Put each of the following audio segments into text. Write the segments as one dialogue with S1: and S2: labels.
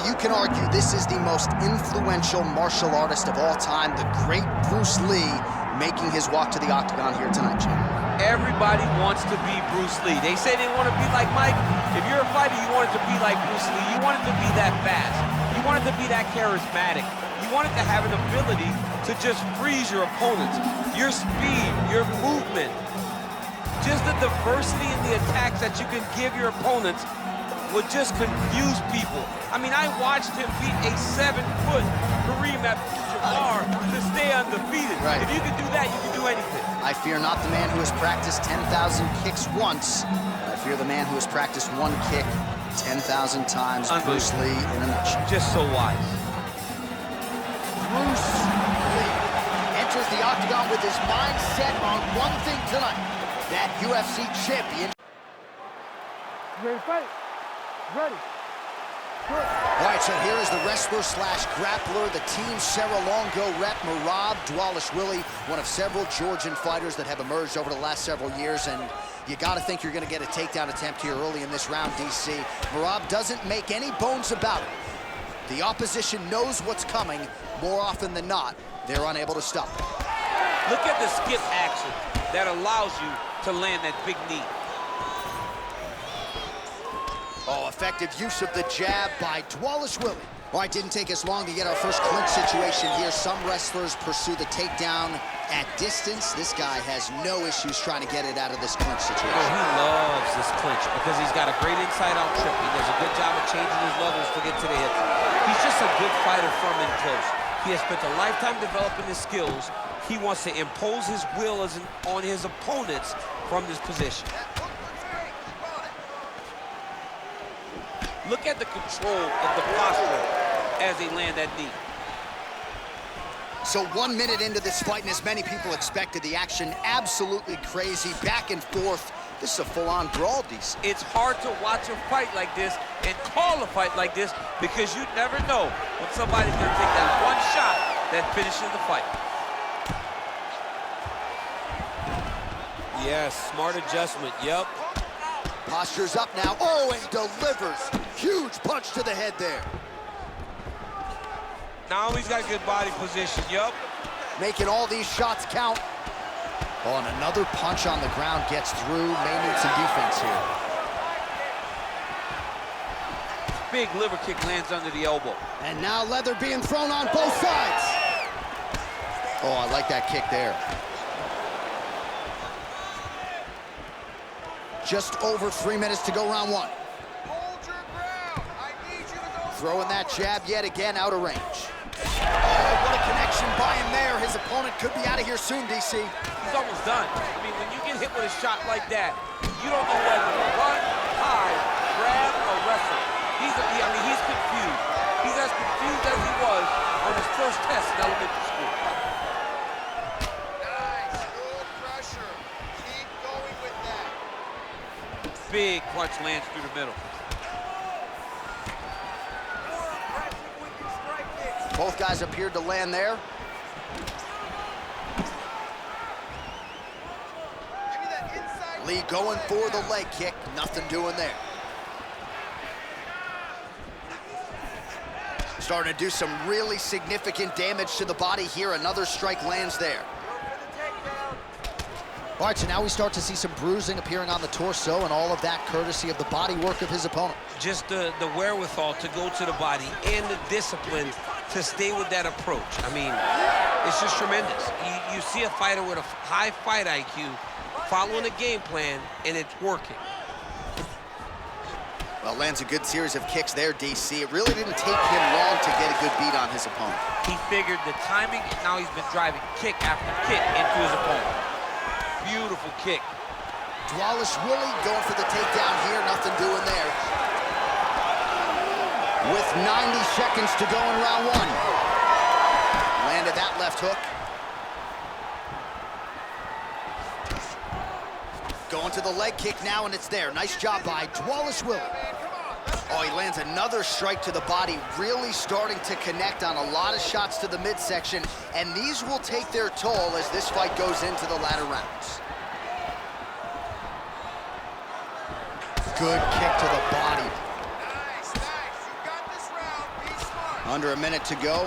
S1: you can argue this is the most influential martial artist of all time, the great Bruce Lee, making his walk to the octagon here tonight, Jim.
S2: Everybody wants to be Bruce Lee. They say they want to be like Mike. If you're a fighter, you want it to be like Bruce Lee. You want it to be that fast. You want it to be that charismatic. You want it to have an ability to just freeze your opponents. Your speed, your movement, just the diversity in the attacks that you can give your opponents would just confuse people. I mean, I watched him beat a 7-foot Kareem Abdul-Jabbar to stay undefeated.
S1: Right.
S2: If you can do that, you can do anything.
S1: I fear not the man who has practiced 10,000 kicks once. I fear the man who has practiced one kick 10,000 times. Bruce Lee in a nutshell.
S2: Just so wise.
S1: Bruce Lee enters the octagon with his mind set on one thing tonight, that UFC champion.
S3: Ready to fight? Ready. Good.
S1: All right, so here is the wrestler slash grappler, the Team He Zongdao rep, Merab Dvalishvili, one of several Georgian fighters that have emerged over the last several years, and you got to think you're going to get a takedown attempt here early in this round, DC. Merab doesn't make any bones about it. The opposition knows what's coming. More often than not, they're unable to stop it.
S2: Look at the skip action that allows you to land that big knee.
S1: Oh, effective use of the jab by Dvalishvili. All right, didn't take us long to get our first clinch situation here. Some wrestlers pursue the takedown at distance. This guy has no issues trying to get it out of this clinch situation.
S2: Oh, he loves this clinch because he's got a great inside-out trip. He does a good job of changing his levels to get to the hips. He's just a good fighter from in close. He has spent a lifetime developing his skills. He wants to impose his will on his opponents from this position. Look at the control of the posture as they land that knee.
S1: So 1 minute into this fight, and as many people expected, the action absolutely crazy, back and forth. This is a full-on brawl, DC.
S2: It's hard to watch a fight like this and call a fight like this because you never know when somebody's going to take that one shot that finishes the fight. Yes, smart adjustment, yep.
S1: Posture's up now. Oh, and delivers. Huge punch to the head there.
S2: Now he's got good body position, yup.
S1: Making all these shots count. Oh, and another punch on the ground gets through. May need some defense here.
S2: Big liver kick lands under the elbow.
S1: And now leather being thrown on both sides. Oh, I like that kick there. Just over 3 minutes to go, round one.
S4: Hold your ground. I need you to go.
S1: Throwing that jab yet again out of range. Oh, what a connection by him there. His opponent could be out of here soon, DC.
S2: He's almost done. I mean, when you get hit with a shot like that, you don't know whether to run, hide, grab, or wrestle. He's confused. He's as confused as he was on his first test in elementary school.
S4: Nice. Good pressure. Keep going with that.
S2: Big punch lands through the middle.
S1: Both guys appeared to land there.
S4: Give me that inside.
S1: Lee going for the leg kick. Nothing doing there. Starting to do some really significant damage to the body here. Another strike lands there. All right, so now we start to see some bruising appearing on the torso, and all of that courtesy of the body work of his opponent.
S2: Just the wherewithal to go to the body and the discipline to stay with that approach. I mean, it's just tremendous. You see a fighter with a high fight IQ following a game plan, and it's working.
S1: Well, lands a good series of kicks there, DC. It really didn't take him long to get a good beat on his opponent.
S2: He figured the timing, and now he's been driving kick after kick into his opponent. Beautiful kick.
S1: Dvalishvili going for the takedown here. Nothing doing there. With 90 seconds to go in round one. Landed that left hook. Going to the leg kick now, and it's there. Nice job by Dvalishvili. Oh, he lands another strike to the body, really starting to connect on a lot of shots to the midsection, and these will take their toll as this fight goes into the latter rounds. Good kick to the body.
S4: Nice, nice. You got this round.
S1: Under a minute to go.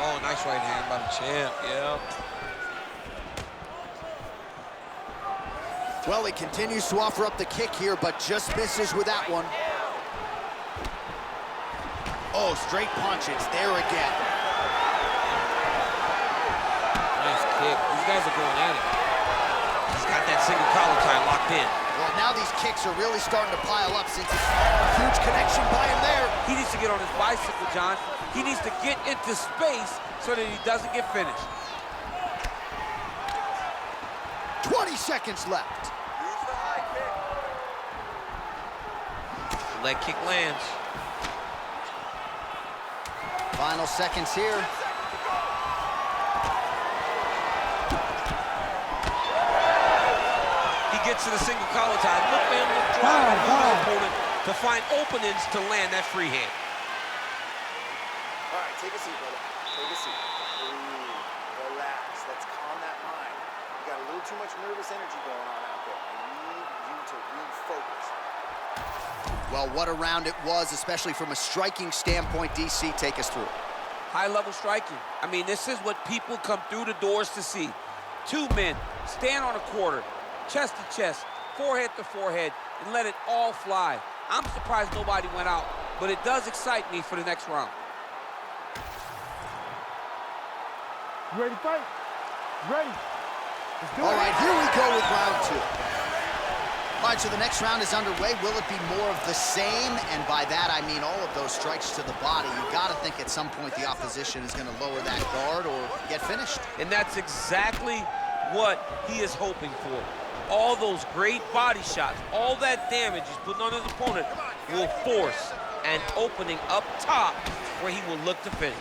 S2: Oh, nice right hand by the champ, yeah.
S1: Well, he continues to offer up the kick here, but just misses with that one. Oh, straight punch, it's there again.
S2: Nice kick. These guys are going at it. He's got that single collar tie locked in.
S1: Well, now these kicks are really starting to pile up since it's a huge connection by him there.
S2: He needs to get on his bicycle, John. He needs to get into space so that he doesn't get finished.
S1: 20 seconds left.
S4: Use the high kick.
S2: Leg kick lands.
S1: Final seconds here.
S2: He gets to the single collar tie. Look for him to drive and move his opponent to find openings to land that free hand.
S4: All right, take a seat, brother. Take a seat. Breathe. Relax. Let's calm that mind. You got a little too much nervous energy going on out there. I need you to refocus.
S1: Well, what a round it was, especially from a striking standpoint. DC, take us through.
S2: High-level striking. I mean, this is what people come through the doors to see. Two men stand on a quarter, chest to chest, forehead to forehead, and let it all fly. I'm surprised nobody went out, but it does excite me for the next round.
S3: You ready to fight? Ready. Let's do it.
S1: All right, here we go with round two. All right, so the next round is underway. Will it be more of the same? And by that, I mean all of those strikes to the body. You gotta think at some point the opposition is gonna lower that guard or get finished.
S2: And that's exactly what he is hoping for. All those great body shots, all that damage he's putting on his opponent will force an opening up top where he will look to finish.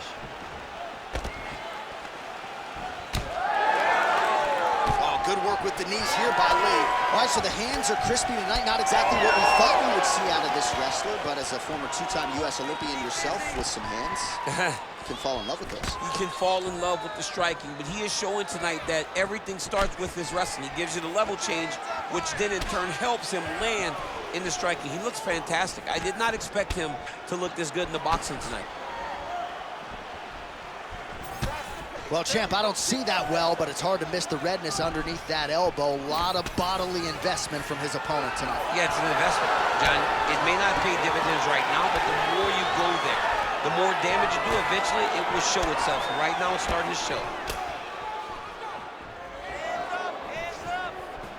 S1: Good work with the knees here by Lee. All right, so the hands are crispy tonight. Not exactly what we thought we would see out of this wrestler, but as a former two-time U.S. Olympian yourself with some hands, you can fall in love with those.
S2: He can fall in love with the striking, but he is showing tonight that everything starts with his wrestling. He gives you the level change, which then in turn helps him land in the striking. He looks fantastic. I did not expect him to look this good in the boxing tonight.
S1: Well, champ, I don't see that well, but it's hard to miss the redness underneath that elbow. A lot of bodily investment from his opponent tonight.
S2: Yeah, it's an investment, John. It may not pay dividends right now, but the more you go there, the more damage you do, eventually it will show itself. And right now it's starting to show.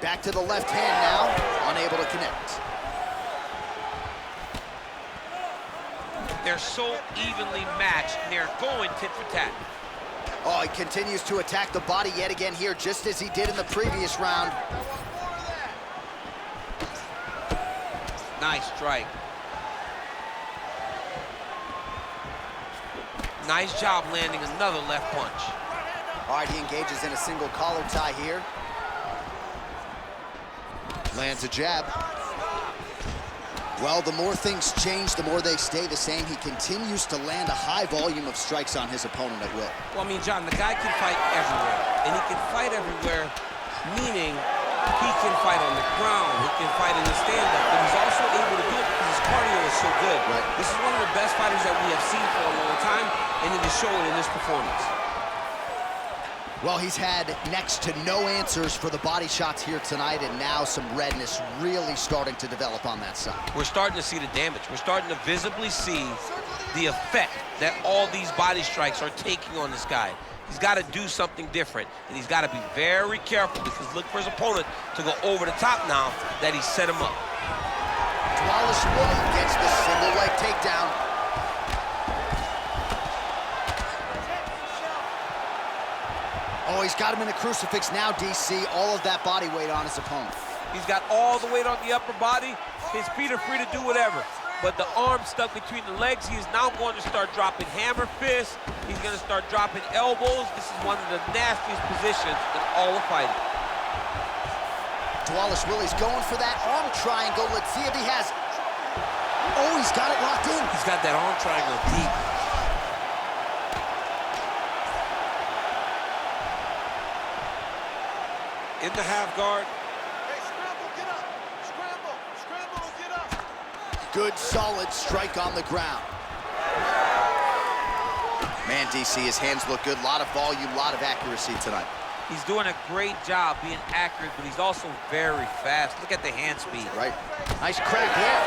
S1: Back to the left hand now, unable to connect.
S2: They're so evenly matched, and they're going tit for tat.
S1: Oh, he continues to attack the body yet again here, just as he did in the previous round.
S2: Nice strike. Nice job landing another left punch.
S1: All right, he engages in a single collar tie here. Lands a jab. Well, the more things change, the more they stay the same. He continues to land a high volume of strikes on his opponent at will.
S2: Well, I mean, John, the guy can fight everywhere. And he can fight everywhere, meaning he can fight on the ground, he can fight in the stand-up, but he's also able to do it because his cardio is so good.
S1: Right.
S2: This is one of the best fighters that we have seen for a long time, and it is showing in this performance.
S1: Well, he's had next to no answers for the body shots here tonight, and now some redness really starting to develop on that side.
S2: We're starting to see the damage. We're starting to visibly see the effect that all these body strikes are taking on this guy. He's got to do something different, and he's got to be very careful because look for his opponent to go over the top now that he set him up.
S1: Dvalishvili gets the single leg takedown. Oh, he's got him in a crucifix now, DC. All of that body weight on his opponent.
S2: He's got all the weight on the upper body. His feet are free to do whatever. But the arm stuck between the legs. He is now going to start dropping hammer fists. He's going to start dropping elbows. This is one of the nastiest positions in all of fighting.
S1: Dvalishvili's going for that arm triangle. Let's see if he has it. Oh, he's got it locked in.
S2: He's got that arm triangle deep. In the half guard.
S4: Hey, scramble, get up. Scramble, scramble, and get up.
S1: Good, solid strike on the ground. Man, DC, his hands look good. A lot of volume, a lot of accuracy tonight.
S2: He's doing a great job being accurate, but he's also very fast. Look at the hand speed.
S1: Right. Nice crack there.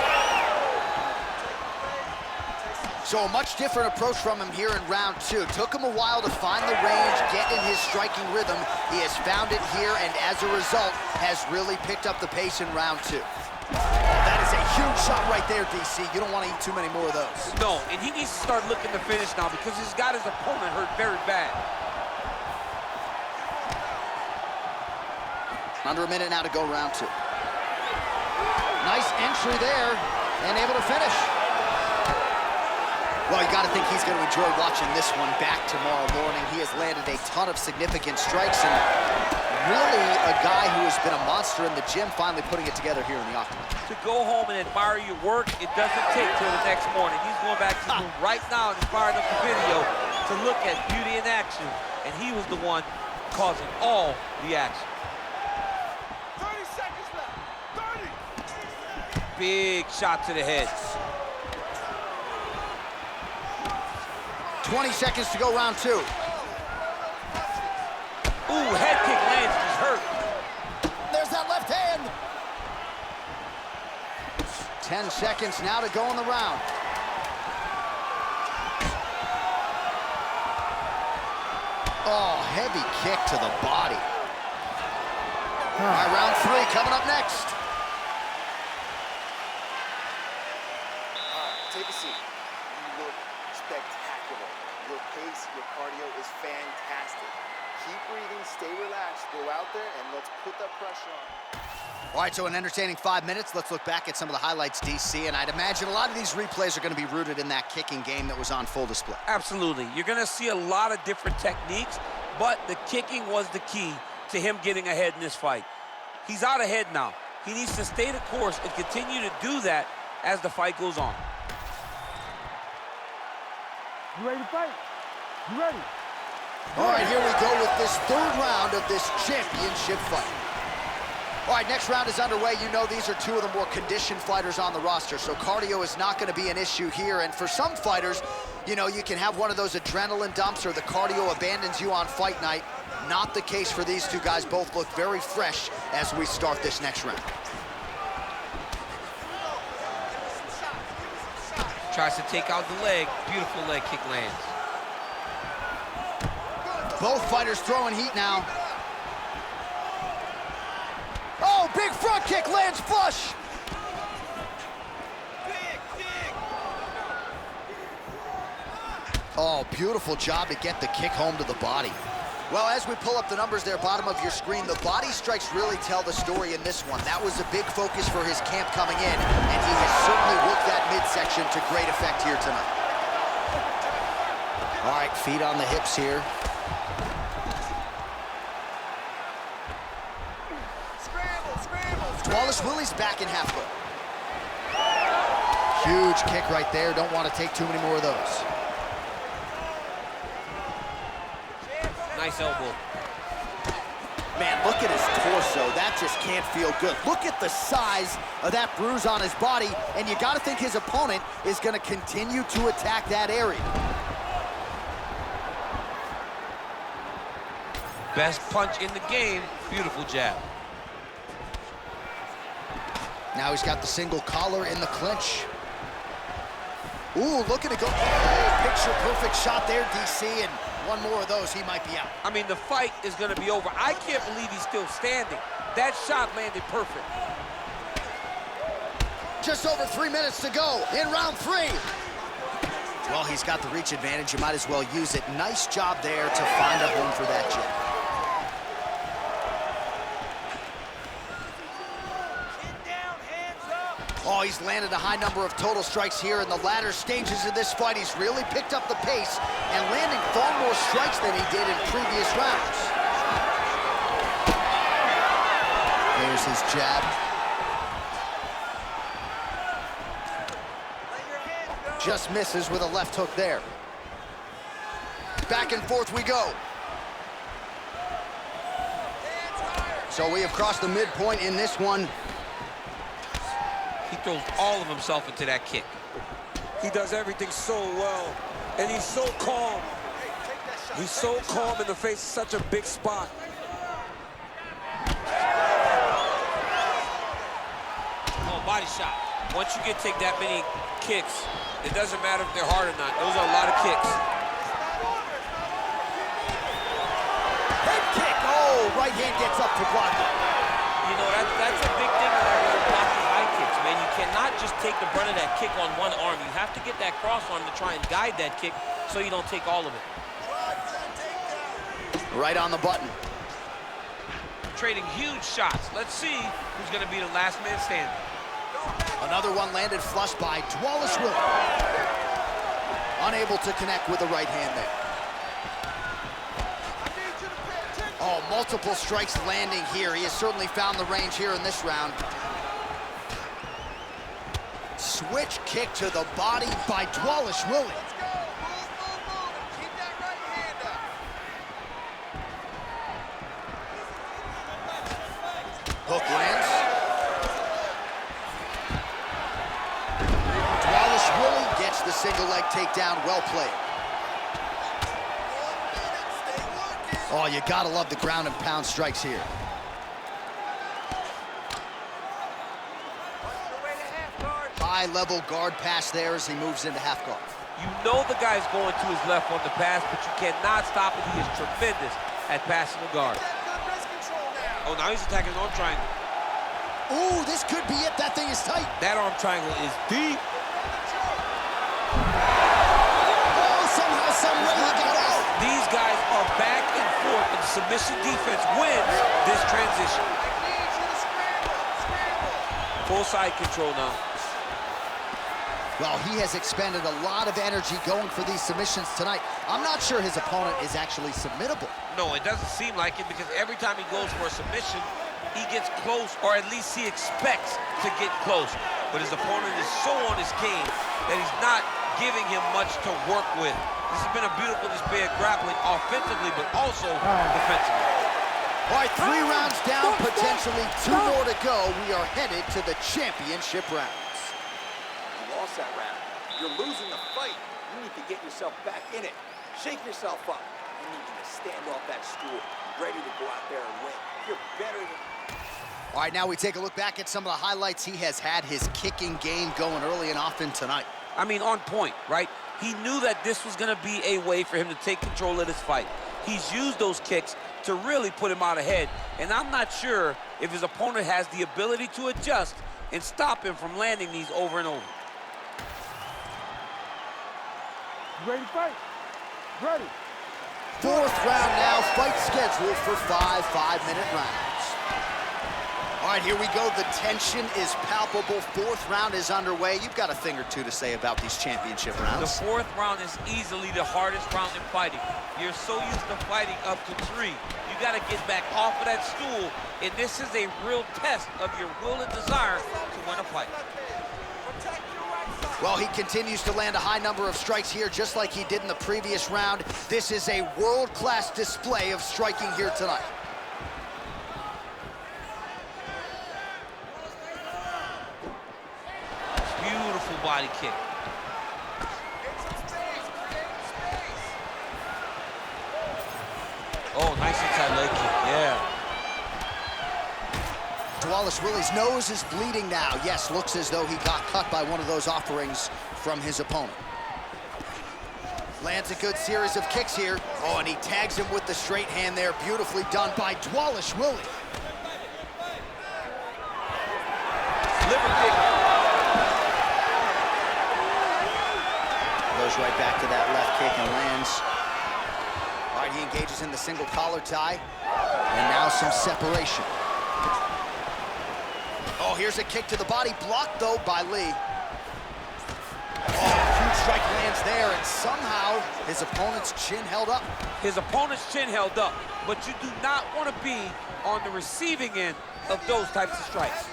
S1: So a much different approach from him here in round two. Took him a while to find the range, get in his striking rhythm. He has found it here, and as a result, has really picked up the pace in round two. That is a huge shot right there, DC. You don't want to eat too many more of those.
S2: No, and he needs to start looking to finish now because he's got his opponent hurt very bad.
S1: Under a minute now to go round two. Nice entry there, and able to finish. Well, you got to think he's going to enjoy watching this one back tomorrow morning. He has landed a ton of significant strikes, and really a guy who has been a monster in the gym, finally putting it together here in the octagon.
S2: To go home and admire your work, it doesn't take till the next morning. He's going back to the room right now and firing up the video to look at beauty in action, and he was the one causing all the action.
S3: 30 seconds left. 30.
S2: Big shot to the head.
S1: 20 seconds to go round two.
S2: Ooh, head kick lands, he's hurt.
S1: There's that left hand. 10 seconds now to go in the round. Oh, heavy kick to the body. All right, round three coming up next.
S4: All right, take a seat. You look spectacular. Your pace, your cardio is fantastic. Keep breathing, stay relaxed, go out there, and let's put that pressure on.
S1: All right, so an entertaining 5 minutes. Let's look back at some of the highlights, DC, and I'd imagine a lot of these replays are going to be rooted in that kicking game that was on full display.
S2: Absolutely. You're going to see a lot of different techniques, but the kicking was the key to him getting ahead in this fight. He's out ahead now. He needs to stay the course and continue to do that as the fight goes on.
S3: You ready to fight? You ready?
S1: All right, here we go with this third round of this championship fight. All right, next round is underway. You know these are two of the more conditioned fighters on the roster, so cardio is not going to be an issue here. And for some fighters, you know, you can have one of those adrenaline dumps or the cardio abandons you on fight night. Not the case for these two guys. Both look very fresh as we start this next round.
S2: Tries to take out the leg. Beautiful leg kick lands.
S1: Both fighters throwing heat now. Oh, big front kick lands flush. Oh, beautiful job to get the kick home to the body. Well, as we pull up the numbers there, bottom of your screen, the body strikes really tell the story in this one. That was a big focus for his camp coming in, and he has certainly worked that midsection to great effect here tonight. All right, feet on the hips here. Dvalishvili's back in half guard. Huge kick right there. Don't want to take too many more of those.
S2: Nice elbow.
S1: Man, look at his torso. That just can't feel good. Look at the size of that bruise on his body, and you got to think his opponent is going to continue to attack that area.
S2: Best punch in the game. Beautiful jab.
S1: Now he's got the single collar in the clinch. Ooh, looking to go. Oh, picture-perfect shot there, DC, and one more of those, he might be out.
S2: I mean, the fight is going to be over. I can't believe he's still standing. That shot landed perfect.
S1: Just over 3 minutes to go in round three. Well, he's got the reach advantage. You might as well use it. Nice job there to find a home for that jab. Oh, he's landed a high number of total strikes here in the latter stages of this fight. He's really picked up the pace and landing far more strikes than he did in previous rounds. There's his jab. Just misses with a left hook there. Back and forth we go. So we have crossed the midpoint in this one.
S2: He throws all of himself into that kick.
S5: He does everything so well, and he's so calm. He's so calm in the face of such a big spot.
S2: Oh, body shot. Once you take that many kicks, it doesn't matter if they're hard or not. Those are a lot of kicks.
S1: Head kick. Oh, right hand gets up to block it.
S2: You know, that's a big thing when you're blocking high kicks, man. You cannot just take the brunt of that kick on one arm. You have to get that cross arm to try and guide that kick so you don't take all of it.
S1: Right on the button.
S2: Trading huge shots. Let's see who's going to be the last man standing.
S1: Another one landed flush by Dvalishvili. Unable to connect with the right hand there. Oh, multiple strikes landing here. He has certainly found the range here in this round. Switch kick to the body by Dvalishvili. Hook lands. Dvalishvili gets the single leg takedown. Well played. Oh, you gotta love the ground and pound strikes here. High-level guard pass there as he moves into half guard.
S2: You know the guy's going to his left on the pass, but you cannot stop it. He is tremendous at passing the guard. Oh, now he's attacking an arm triangle.
S1: Ooh, this could be it. That thing is tight.
S2: That arm triangle is deep.
S1: Oh, somehow, some way he got out.
S2: These guys are back and forth, and the submission defense wins this transition. Full side control now.
S1: Well, he has expended a lot of energy going for these submissions tonight. I'm not sure his opponent is actually submittable.
S2: No, it doesn't seem like it, because every time he goes for a submission, he gets close, or at least he expects to get close. But his opponent is so on his game that he's not giving him much to work with. This has been a beautiful display of grappling offensively, but also defensively.
S1: All right, 3 rounds down, potentially 2 more to go. We are headed to the championship rounds.
S4: You lost that round. You're losing the fight. You need to get yourself back in it. Shake yourself up. You need to stand off that stool, ready to go out there and win. You're better than...
S1: All right, now we take a look back at some of the highlights. He has had his kicking game going early and often tonight.
S2: I mean, on point, right? He knew that this was going to be a way for him to take control of this fight. He's used those kicks to really put him out ahead, and I'm not sure if his opponent has the ability to adjust and stop him from landing these over and over.
S3: You ready to fight? Ready.
S1: 4th round now, fight scheduled for 5 5-minute rounds. All right, here we go. The tension is palpable. 4th round is underway. You've got a thing or two to say about these championship rounds.
S2: The 4th round is easily the hardest round in fighting. You're so used to fighting up to 3. You got to get back off of that stool, and this is a real test of your will and desire to win a fight.
S1: Well, he continues to land a high number of strikes here, just like he did in the previous round. This is a world-class display of striking here tonight.
S2: Beautiful body kick. Oh, nice inside leg kick, yeah.
S1: Dvalishvili's nose is bleeding now. Yes, looks as though he got cut by one of those offerings from his opponent. Lands a good series of kicks here. Oh, and he tags him with the straight hand there. Beautifully done by Dvalishvili.
S2: Liver kick.
S1: Goes right back to that left kick and lands. All right, he engages in the single collar tie. And now some separation. Oh, here's a kick to the body, blocked though by Lee. Oh, huge strike lands there, and somehow his opponent's chin held up.
S2: His opponent's chin held up, but you do not want to be on the receiving end of those types of strikes.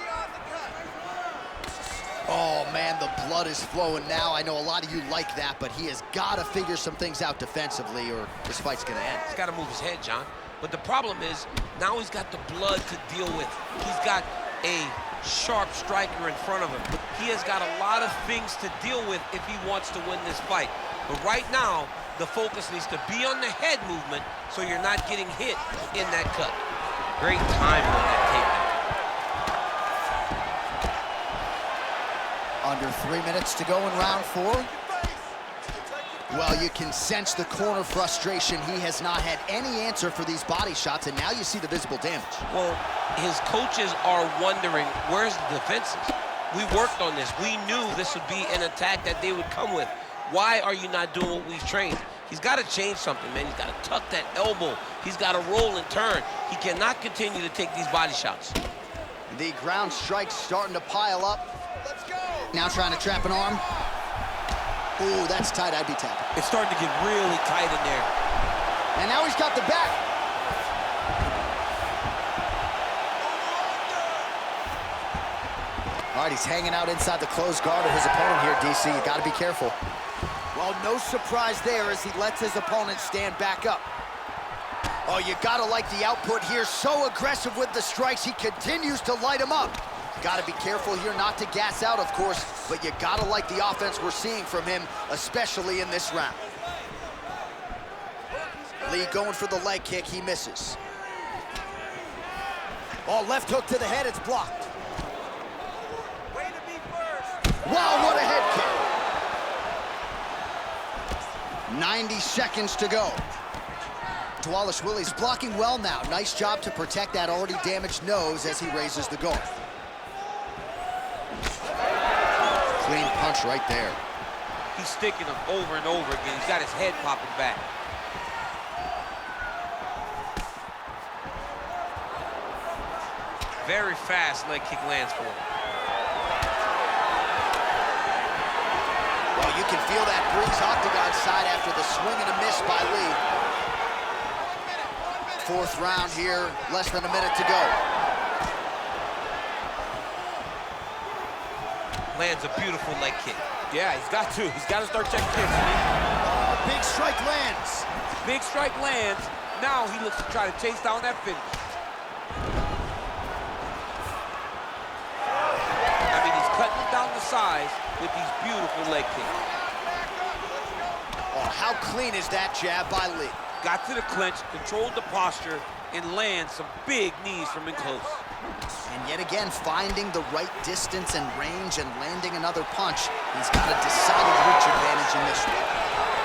S1: Oh man, the blood is flowing now. I know a lot of you like that, but he has got to figure some things out defensively or this fight's gonna end.
S2: He's got to move his head, John. But the problem is, now he's got the blood to deal with. He's got a sharp striker in front of him. He has got a lot of things to deal with if he wants to win this fight. But right now, the focus needs to be on the head movement so you're not getting hit in that cut. Great timing on that takedown.
S1: Under 3 minutes to go in round 4. Well, you can sense the corner frustration. He has not had any answer for these body shots, and now you see the visible damage.
S2: Well, his coaches are wondering, where's the defenses? We worked on this. We knew this would be an attack that they would come with. Why are you not doing what we've trained? He's got to change something, man. He's got to tuck that elbow. He's got to roll and turn. He cannot continue to take these body shots.
S1: The ground strikes starting to pile up. Let's go. Now trying to trap an arm. Ooh, that's tight. I'd be tapping.
S2: It's starting to get really tight in there.
S1: And now he's got the back. All right, he's hanging out inside the closed guard of his opponent here, DC. You got to be careful. Well, no surprise there as he lets his opponent stand back up. Oh, you got to like the output here. So aggressive with the strikes. He continues to light him up. Got to be careful here not to gas out, of course, but you got to like the offense we're seeing from him, especially in this round. Lee going for the leg kick. He misses. Oh, left hook to the head. It's blocked. Wow, what a head kick. 90 seconds to go. Dvalishvili's blocking well now. Nice job to protect that already damaged nose as he raises the guard. Clean punch right there.
S2: He's sticking him over and over again. He's got his head popping back. Very fast leg kick lands for him.
S1: Well, you can feel that breeze octagon side after the swing and a miss by Lee. Fourth round here, less than a minute to go.
S2: Lands a beautiful leg kick. Yeah, he's got to. He's got to start checking kicks.
S1: Oh, big strike lands.
S2: Big strike lands. Now he looks to try to chase down that finish. I mean, he's cutting down the size with these beautiful leg kicks.
S1: Oh, how clean is that jab by Lee?
S2: Got to the clinch, controlled the posture, and lands some big knees from in close.
S1: And yet again, finding the right distance and range and landing another punch. He's got a decided reach advantage in this one.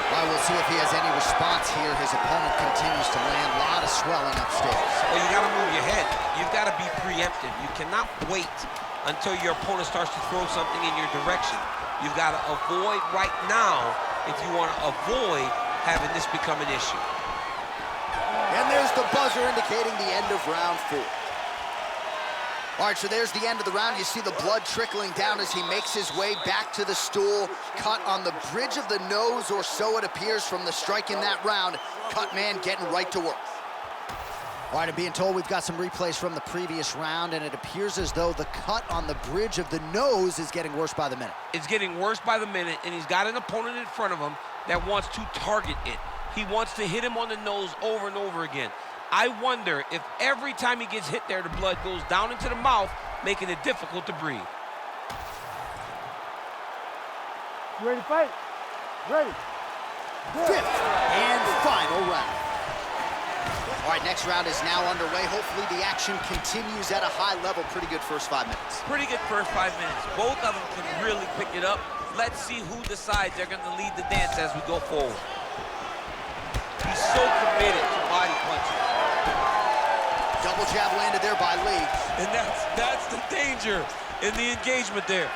S1: Well, we'll see if he has any response here. His opponent continues to land a lot of swelling upstairs.
S2: Well, you got to move your head. You've got to be preemptive. You cannot wait until your opponent starts to throw something in your direction. You've got to avoid right now if you want to avoid having this become an issue.
S1: And there's the buzzer indicating the end of round 4. All right, so there's the end of the round. You see the blood trickling down as he makes his way back to the stool. Cut on the bridge of the nose, or so it appears from the strike in that round. Cut man getting right to work. All right, I'm being told we've got some replays from the previous round, and it appears as though the cut on the bridge of the nose is getting worse by the minute.
S2: It's getting worse by the minute, and he's got an opponent in front of him that wants to target it. He wants to hit him on the nose over and over again. I wonder if every time he gets hit there, the blood goes down into the mouth, making it difficult to breathe.
S3: You ready to fight? Ready.
S1: Fifth and final round. All right, next round is now underway. Hopefully the action continues at a high level. Pretty good first 5 minutes.
S2: Pretty good first 5 minutes. Both of them can really pick it up. Let's see who decides they're going to lead the dance as we go forward. He's so committed to body punching.
S1: Double jab landed there by Lee.
S2: And that's the danger in the engagement there.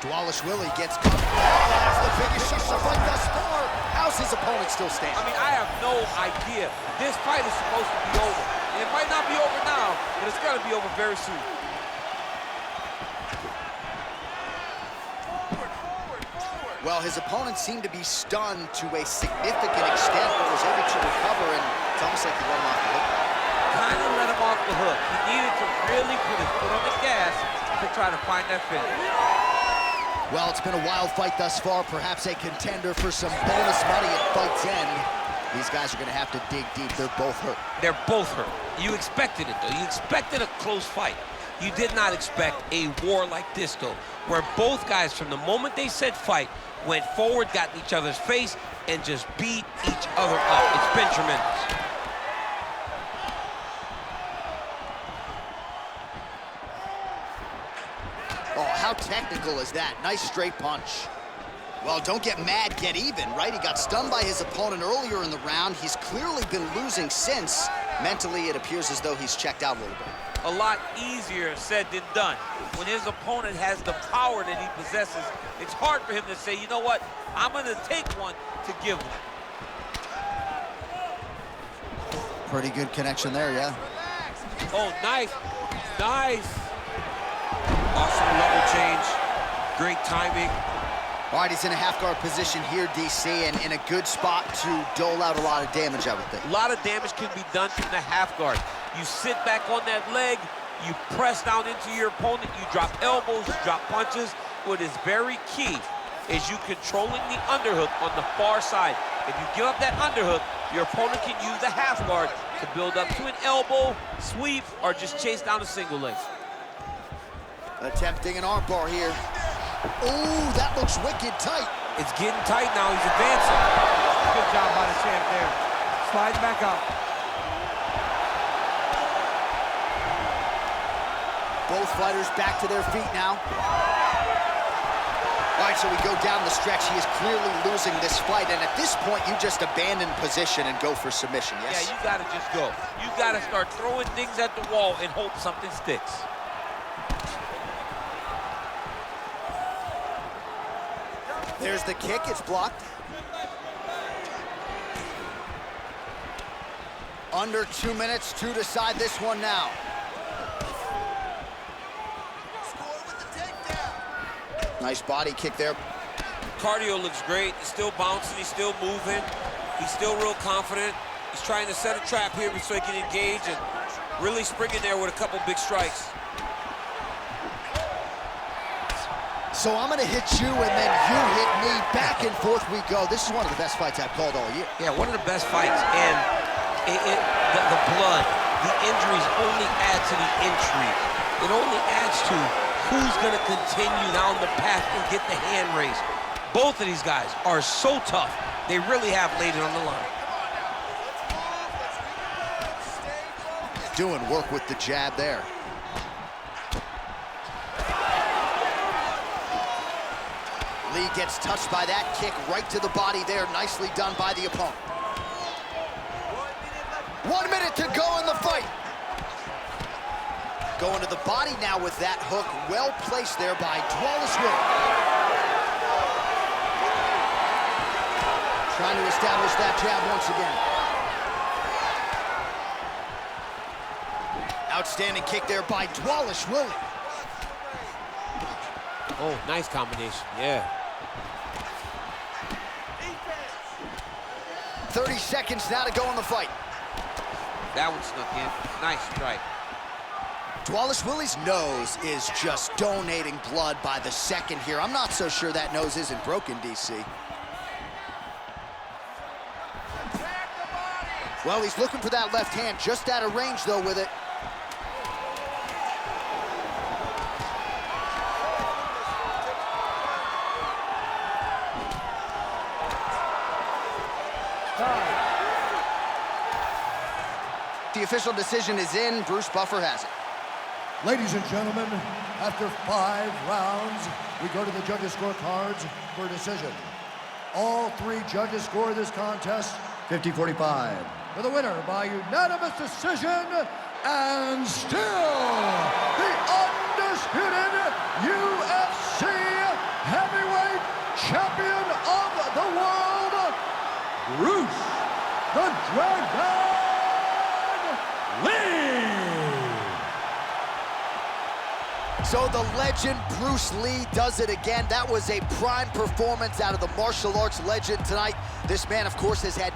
S1: Dvalishvili gets caught. Oh, that's the biggest shot of the fight thus far. How's his opponent still standing?
S2: I mean, I have no idea. This fight is supposed to be over. And it might not be over now, but it's got to be over very soon.
S1: Well, his opponent seemed to be stunned to a significant extent, but was able to recover, and it's almost like he let him off the hook.
S2: Kind of let him off the hook. He needed to really put his foot on the gas to try to find that finish.
S1: Well, it's been a wild fight thus far, perhaps a contender for some bonus money at fight's end. These guys are going to have to dig deep. They're both hurt.
S2: They're both hurt. You expected it, though. You expected a close fight. You did not expect a war like this, though, where both guys, from the moment they said fight, went forward, got in each other's face, and just beat each other up. It's been tremendous.
S1: Oh, how technical is that? Nice straight punch. Well, don't get mad, get even, right? He got stunned by his opponent earlier in the round. He's clearly been losing since. Mentally, it appears as though he's checked out a little bit.
S2: A lot easier said than done. When his opponent has the power that he possesses, it's hard for him to say, you know what, I'm gonna take one to give one.
S1: Pretty good connection there, yeah.
S5: Oh, nice, nice. Awesome level change, great timing.
S1: All right, he's in a half-guard position here, DC, and in a good spot to dole out a lot of damage, I would think.
S2: A lot of damage can be done from the half guard. You sit back on that leg, you press down into your opponent, you drop elbows, you drop punches. What is very key is you controlling the underhook on the far side. If you give up that underhook, your opponent can use the half guard to build up to an elbow, sweep, or just chase down a single leg.
S1: Attempting an arm bar here. Oh, that looks wicked tight.
S5: It's getting tight now, he's advancing.
S3: Good job by the champ there. Sliding back out.
S1: Both fighters back to their feet now. All right, so we go down the stretch. He is clearly losing this fight, and at this point, you just abandon position and go for submission, yes?
S2: Yeah, you gotta just go. You gotta start throwing things at the wall and hope something sticks.
S1: There's the kick, it's blocked. Under 2 minutes to decide this one now. Nice body kick there.
S5: Cardio looks great, he's still bouncing, he's still moving, he's still real confident. He's trying to set a trap here so he can engage and really spring in there with a couple big strikes.
S1: So I'm gonna hit you and then you hit me. Back and forth we go. This is one of the best fights I've called all year.
S2: Yeah, one of the best fights, and the blood, the injuries only add to the intrigue. It only adds to who's gonna continue down the path and get the hand raised. Both of these guys are so tough. They really have laid it on the line.
S1: Doing work with the jab there. Lee gets touched by that kick right to the body there. Nicely done by the opponent. 1 minute to go in the fight. Going to the body now with that hook. Well placed there by Dvalishvili. Trying to establish that jab once again. Outstanding kick there by Dvalishvili.
S5: Oh, nice combination, yeah.
S1: 30 seconds now to go in the fight.
S2: That one snuck in. Nice strike.
S1: Dvalishvili's nose is just donating blood by the second here. I'm not so sure that nose isn't broken, DC. Well, he's looking for that left hand, just out of range, though, with it. The official decision is in. Bruce Buffer has it.
S6: Ladies and gentlemen, after 5 rounds, we go to the judges' scorecards for a decision. All 3 judges score this contest 50-45. For the winner by unanimous decision, and still the undisputed UFC heavyweight champion of the world, Bruce the Dragon Lee!
S1: So the legend Bruce Lee does it again. That was a prime performance out of the martial arts legend tonight. This man, of course, has had